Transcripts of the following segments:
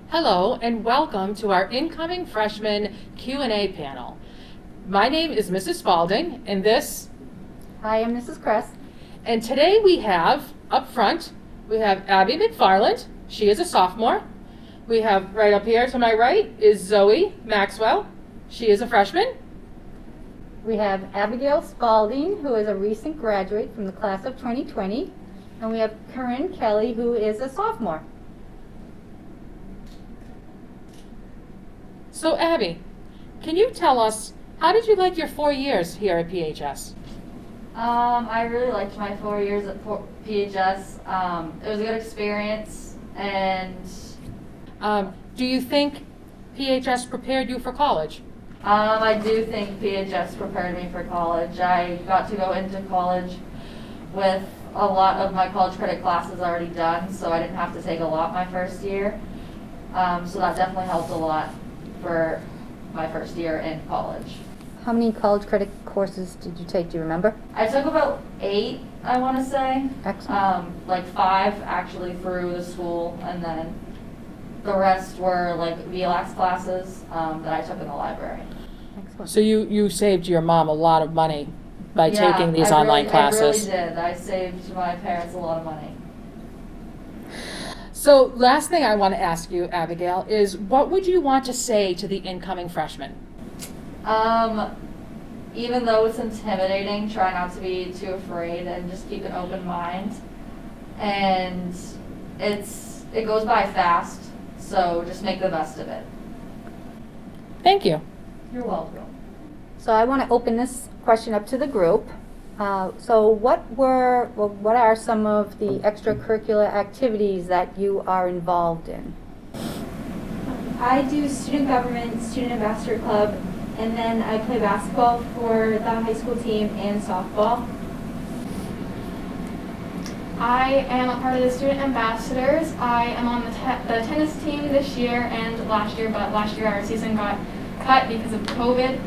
Hello and welcome to our incoming freshman Q&A panel. My name is Mrs. Spalding and Hi, I'm Mrs. Kress. and today we have up front, we have Abby McFarland. She is a sophomore. We have right up here to my right is Zoe Maxwell. She is a freshman. We have Abigail Spalding, who is a recent graduate from the class of 2020. And we have Corinne Kelly, who is a sophomore. So Abby, can you tell us, how did you like your 4 years here at PHS? I really liked my 4 years at PHS. It was a good experience, and Do you think PHS prepared you for college? I do think PHS prepared me for college. I got to go into college with a lot of my college credit classes already done, so I didn't have to take a lot my first year. So that definitely helped a lot for my first year in college. How many college credit courses did you take? Do you remember? I took about 8, I want to say. Excellent. Like 5 actually through the school, and then the rest were like VLAX classes that I took in the library. Excellent. So you saved your mom a lot of money by taking these online classes. I really did. I saved my parents a lot of money. So last thing I want to ask you, Abigail, is what would you want to say to the incoming freshmen? Even though it's intimidating, try not to be too afraid and just keep an open mind. And it goes by fast, so just make the best of it. Thank you. You're welcome. So I want to open this question up to the group. So what are some of the extracurricular activities that you are involved in? I do student government, student ambassador club, and then I play basketball for the high school team and softball. I am a part of the student ambassadors. I am on the tennis team this year and last year, but last year our season got cut because of COVID.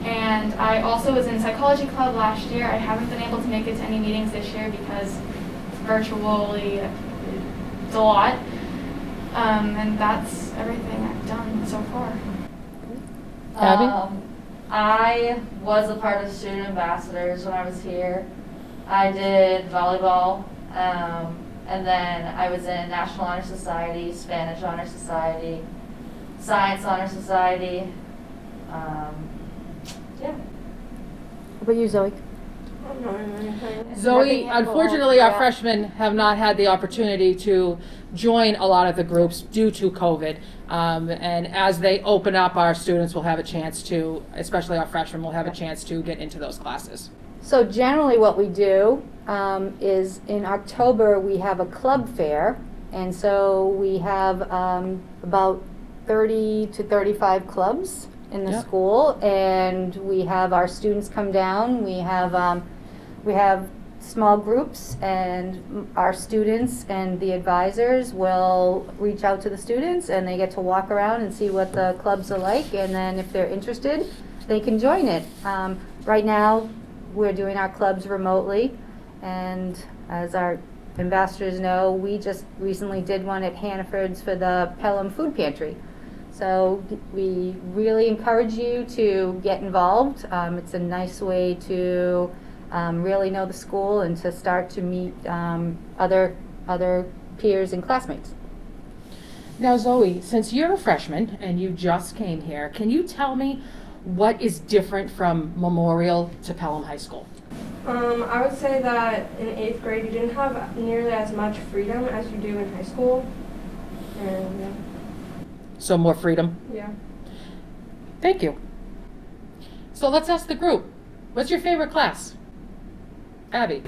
And I also was in psychology club last year. I haven't been able to make it to any meetings this year because virtually it's a lot. And that's everything I've done so far. Abby? I was a part of student ambassadors when I was here. I did volleyball, and then I was in National Honor Society, Spanish Honor Society, Science Honor Society. Yeah. How about you, Zoe? Zoe, unfortunately, our freshmen have not had the opportunity to join a lot of the groups due to COVID. And as they open up, our students will have a chance to, especially our freshmen, will have a chance to get into those classes. So generally what we do is in October we have a club fair, and so we have about 30 to 35 clubs in the school, and we have our students come down. We have small groups, and our students and the advisors will reach out to the students, and they get to walk around and see what the clubs are like, and then if they're interested, they can join it. Right now, we're doing our clubs remotely, and as our ambassadors know, we just recently did one at Hannaford's for the Pelham food pantry. So we really encourage you to get involved. It's a nice way to really know the school and to start to meet other peers and classmates. Now, Zoe, since you're a freshman and you just came here, can you tell me what is different from Memorial to Pelham High School? I would say that in 8th grade you didn't have nearly as much freedom as you do in high school. And So more freedom? yeah. Thank you. So let's ask the group, what's your favorite class? Abby?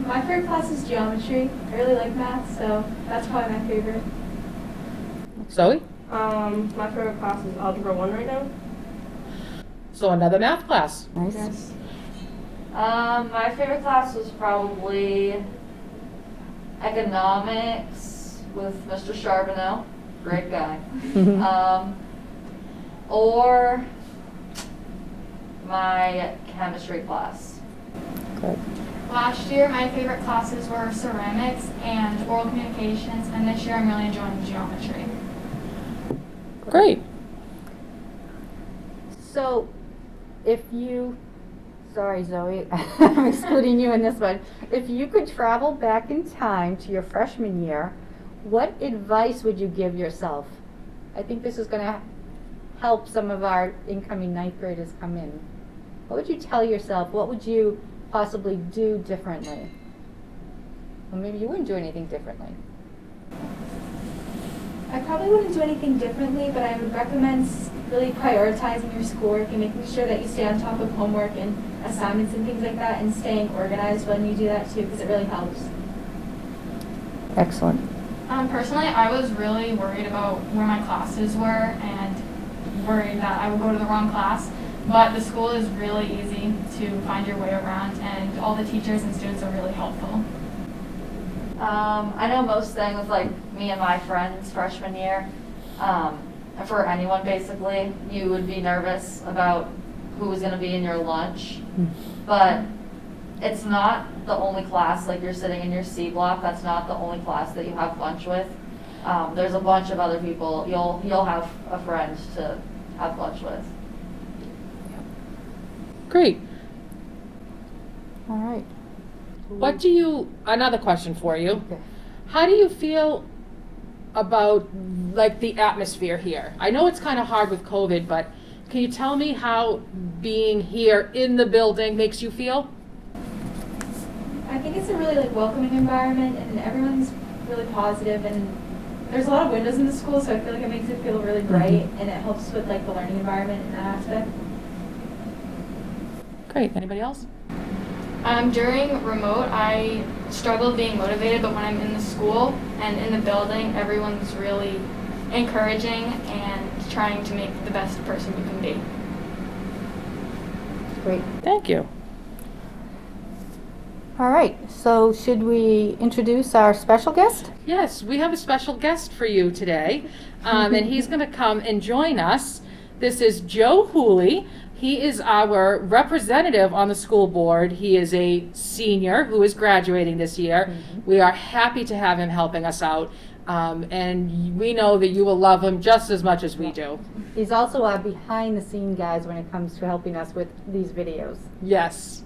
My favorite class is geometry. I really like math, so that's probably my favorite. Zoe? My favorite class is Algebra 1 right now. So another math class. Nice. Yes. My favorite class was probably economics with Mr. Charbonneau, great guy. Or my chemistry class. Good. Last year, my favorite classes were ceramics and oral communications, and this year I'm really enjoying geometry. Great. So, if you, sorry Zoe, I'm excluding you in this one. If you could travel back in time to your freshman year, what advice would you give yourself? I think this is going to help some of our incoming ninth graders come in. What would you tell yourself? What would you possibly do differently? Well, maybe you wouldn't do anything differently. I probably wouldn't do anything differently, but I would recommend really prioritizing your schoolwork and making sure that you stay on top of homework and assignments and things like that, and staying organized when you do that too, because it really helps. Excellent. Personally, I was really worried about where my classes were and worried that I would go to the wrong class. But the school is really easy to find your way around, and all the teachers and students are really helpful. I know most things with like me and my friends freshman year, for anyone basically, you would be nervous about who was going to be in your lunch, but it's not the only class. Like, you're sitting in your C block, that's not the only class that you have lunch with. There's a bunch of other people. You'll have a friend to have lunch with. Great. All right. Another question for you. Okay. How do you feel about like the atmosphere here? I know it's kind of hard with COVID, but can you tell me how being here in the building makes you feel? I think it's a really welcoming environment, and everyone's really positive, and there's a lot of windows in the school, so I feel like it makes it feel really bright, and it helps with like the learning environment in that aspect. Great. Anybody else? During remote, I struggle being motivated, but when I'm in the school and in the building, everyone's really encouraging and trying to make the best person you can be. Great. Thank you. All right. So, should we introduce our special guest? Yes, we have a special guest for you today, and he's going to come and join us. This is Joe Hooley. He is our representative on the school board. He is a senior who is graduating this year. We are happy to have him helping us out, and we know that you will love him just as much as we do. He's also our behind-the-scene guys when it comes to helping us with these videos. Yes.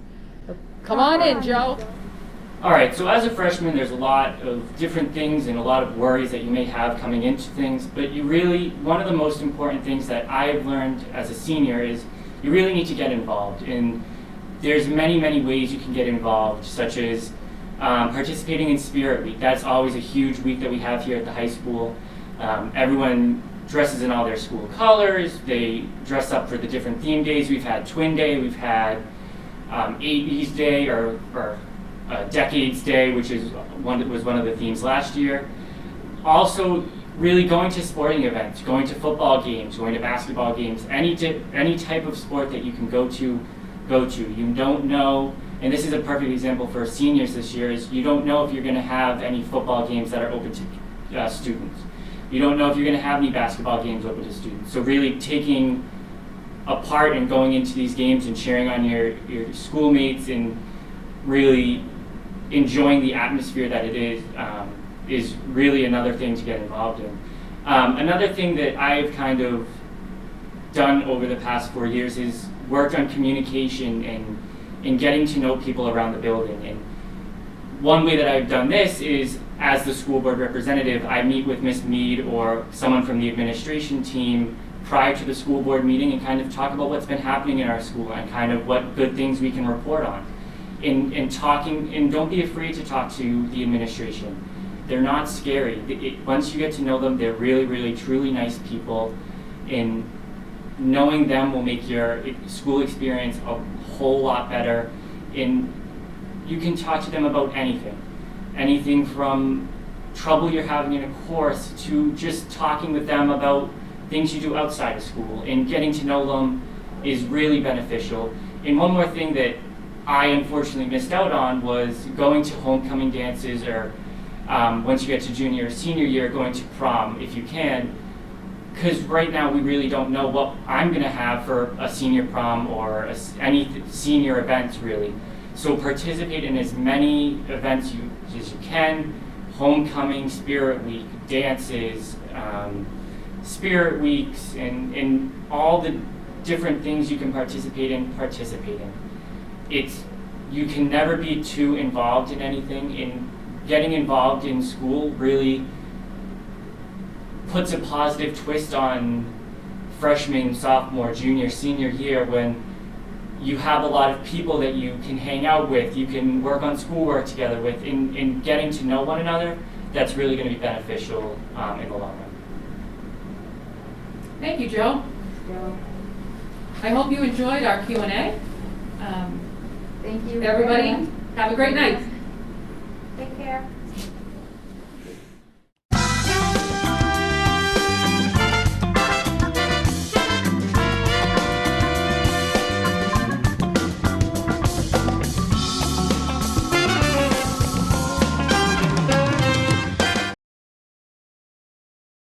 Come on in, Joe. All right, so as a freshman, there's a lot of different things and a lot of worries that you may have coming into things, but one of the most important things that I've learned as a senior is you really need to get involved. And there's many, many ways you can get involved, such as participating in Spirit Week. That's always a huge week that we have here at the high school. Everyone dresses in all their school colors. They dress up for the different theme days. We've had Twin Day, we've had 80s Day, or Decades Day, which was one of the themes last year. Also, really going to sporting events, going to football games, going to basketball games, any type of sport that you can go to. You don't know, and this is a perfect example for seniors this year, is you don't know if you're going to have any football games that are open to students. You don't know if you're going to have any basketball games open to students. So really taking a part and going into these games and cheering on your schoolmates and really enjoying the atmosphere that it is really another thing to get involved in. Another thing that I've kind of done over the past 4 years is worked on communication and getting to know people around the building. And one way that I've done this is, as the school board representative, I meet with Ms. Mead or someone from the administration team prior to the school board meeting and kind of talk about what's been happening in our school and kind of what good things we can report on. And don't be afraid to talk to the administration. They're not scary. Once you get to know them, they're really, really, truly nice people. And knowing them will make your school experience a whole lot better. And you can talk to them about anything. Anything from trouble you're having in a course to just talking with them about things you do outside of school. And getting to know them is really beneficial. And one more thing that I unfortunately missed out on was going to homecoming dances, or once you get to junior or senior year, going to prom if you can, because right now we really don't know what I'm going to have for a senior prom or any senior events really. So participate in as many events as you can, homecoming, Spirit Week, dances, spirit weeks and all the different things you can participate in. You can never be too involved in anything, and getting involved in school really puts a positive twist on freshman, sophomore, junior, senior year, when you have a lot of people that you can hang out with, you can work on schoolwork together with, in getting to know one another. That's really going to be beneficial in the long run. Thank you, Joe. I hope you enjoyed our Q&A. Thank you. Everybody, have a great night. Take care.